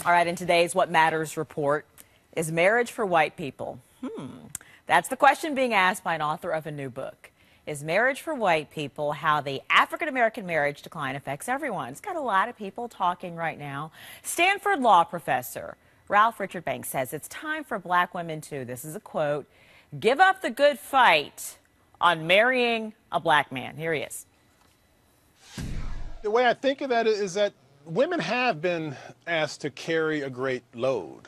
All right, in today's What Matters report, is marriage for white people? That's the question being asked by an author of a new book. Is marriage for white people how the African-American marriage decline affects everyone? It's got a lot of people talking right now. Stanford law professor Ralph Richard Banks says it's time for black women to, this is a quote, give up the good fight on marrying a black man. Here he is. The way I think of that is that women have been asked to carry a great load.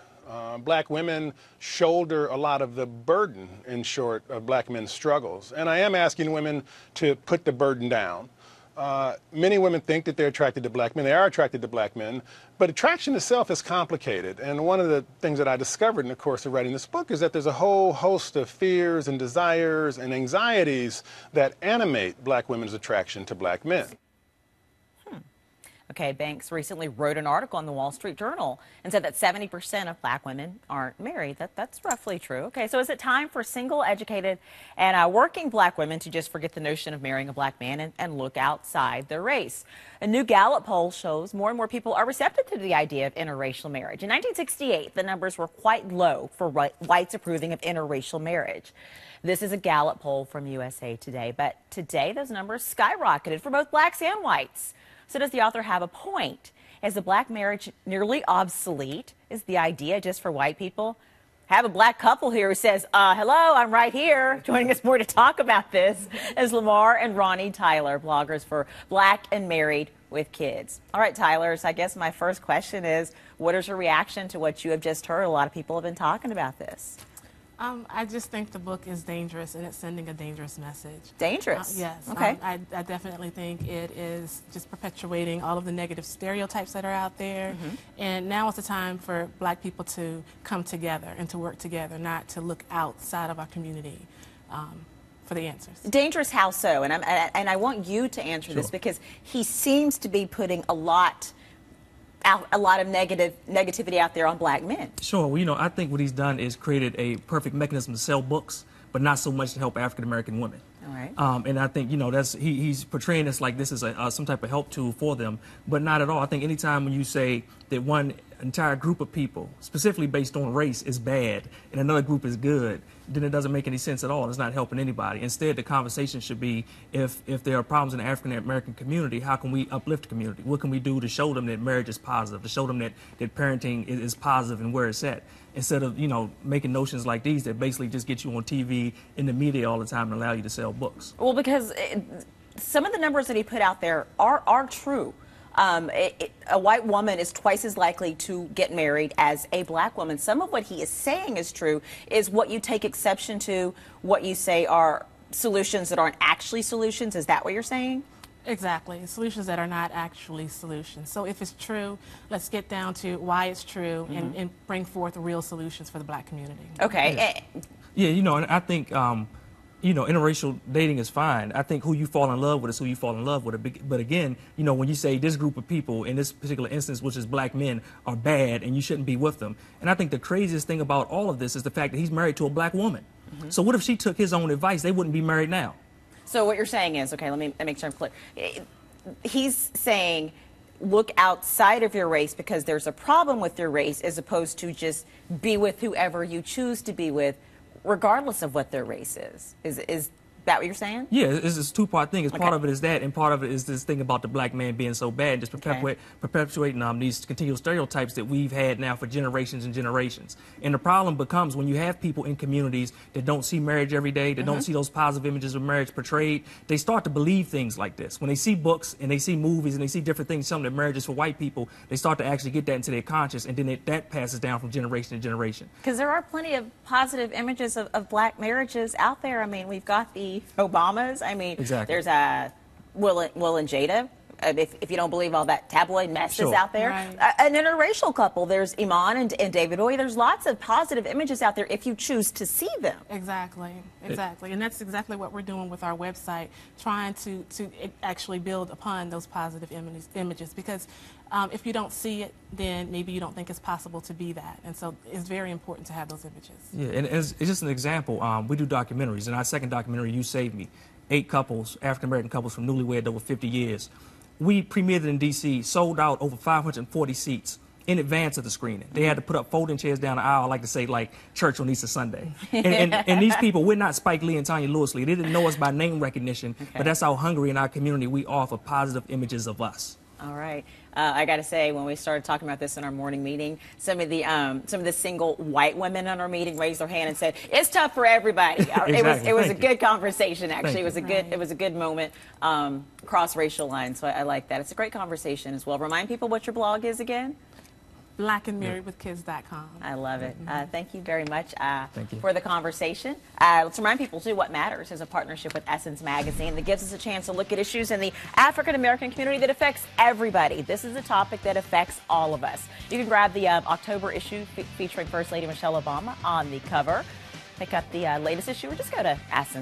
Black women shoulder a lot of the burden, in short, of black men's struggles. And I am asking women to put the burden down. Many women think that they're attracted to black men. They are attracted to black men. But attraction itself is complicated. And one of the things that I discovered in the course of writing this book is that there's a whole host of fears and desires and anxieties that animate black women's attraction to black men. Okay, Banks recently wrote an article in the Wall Street Journal and said that 70% of black women aren't married. That's roughly true. Okay, so is it time for single, educated, and working black women to just forget the notion of marrying a black man and look outside their race? A new Gallup poll shows more and more people are receptive to the idea of interracial marriage. In 1968, the numbers were quite low for whites approving of interracial marriage. This is a Gallup poll from USA Today, but today those numbers skyrocketed for both blacks and whites. So does the author have a point? Is the black marriage nearly obsolete? Is the idea just for white people? Have a black couple here who says, hello, I'm right here. Joining us more to talk about this is Lamar and Ronnie Tyler, bloggers for Black and Married with Kids. All right, Tyler, so I guess my first question is, what is your reaction to what you have just heard? A lot of people have been talking about this. I just think the book is dangerous, and it's sending a dangerous message. Dangerous? Yes. Okay. I definitely think it is just perpetuating all of the negative stereotypes that are out there. And now is the time for black people to come together and to work together, not to look outside of our community for the answers. Dangerous how so? And I want you to answer this because he seems to be putting a lot of negativity out there on black men. Sure. Well, you know, I think what he's done is created a perfect mechanism to sell books, but not so much to help African-American women. All right. And I think, you know, he's portraying this like this is some type of help tool for them, but not at all. I think anytime when you say that one entire group of people, specifically based on race, is bad and another group is good, then it doesn't make any sense at all. It's not helping anybody. Instead, the conversation should be, if there are problems in the African-American community, how can we uplift the community? What can we do to show them that marriage is positive, to show them that parenting is positive and where it's at? Instead of, you know, making notions like these that basically just get you on TV, in the media all the time and allow you to sell books. Well, because some of the numbers that he put out there are true. A white woman is twice as likely to get married as a black woman. Some of what he is saying is true. Is what you take exception to, what you say are solutions that aren't actually solutions? Is that what you're saying? Exactly. Solutions that are not actually solutions. So if it's true, let's get down to why it's true and bring forth real solutions for the black community. Okay. Yeah, you know, and I think, you know, interracial dating is fine. I think who you fall in love with is who you fall in love with. But again, you know, when you say this group of people, in this particular instance, which is black men, are bad and you shouldn't be with them. And I think the craziest thing about all of this is the fact that he's married to a black woman. So what if she took his own advice? They wouldn't be married now. So what you're saying is, okay, let me make sure I'm clear. He's saying look outside of your race because there's a problem with your race, as opposed to just be with whoever you choose to be with, regardless of what their race is. Is that what you're saying? Yeah, it's a two-part thing. Part of it is that, and part of it is this thing about the black man being so bad, just perpetuating these continual stereotypes that we've had now for generations and generations. And the problem becomes when you have people in communities that don't see marriage every day, that don't see those positive images of marriage portrayed, they start to believe things like this. When they see books and they see movies and they see different things, something that marriage is for white people, they start to actually get that into their conscience, and then that passes down from generation to generation. Because there are plenty of positive images of black marriages out there. I mean, we've got the Obamas. I mean, there's Will and Jada. If you don't believe all that tabloid mess is out there. Right. An interracial couple, there's Iman and David Bowie. There's lots of positive images out there if you choose to see them. Exactly. And that's exactly what we're doing with our website, trying to actually build upon those positive images. Because if you don't see it, then maybe you don't think it's possible to be that. And so it's very important to have those images. Yeah, and it's just an example. We do documentaries. In our second documentary, You Saved Me, 8 couples, African-American couples from newlywed over 50 years. We premiered it in D.C., sold out over 540 seats. in advance of the screening. They had to put up folding chairs down the aisle, I like to say, like church on Easter Sunday. And these people, we're not Spike Lee and Tanya Lewis Lee. They didn't know us by name recognition, but that's how hungry in our community we are for positive images of us. All right. I got to say, when we started talking about this in our morning meeting, some of the single white women in our meeting raised their hand and said, "It's tough for everybody." Exactly. It was a good conversation. Actually, Thank it was a good moment cross racial lines. So I like that. It's a great conversation as well. Remind people what your blog is again. blackandmarriedwithkids.com. I love it. Thank you very much Thank you. for the conversation. Let's remind people, too, What Matters is a partnership with Essence Magazine that gives us a chance to look at issues in the African-American community that affects everybody. This is a topic that affects all of us. You can grab the October issue featuring First Lady Michelle Obama on the cover. Pick up the latest issue or just go to Essence.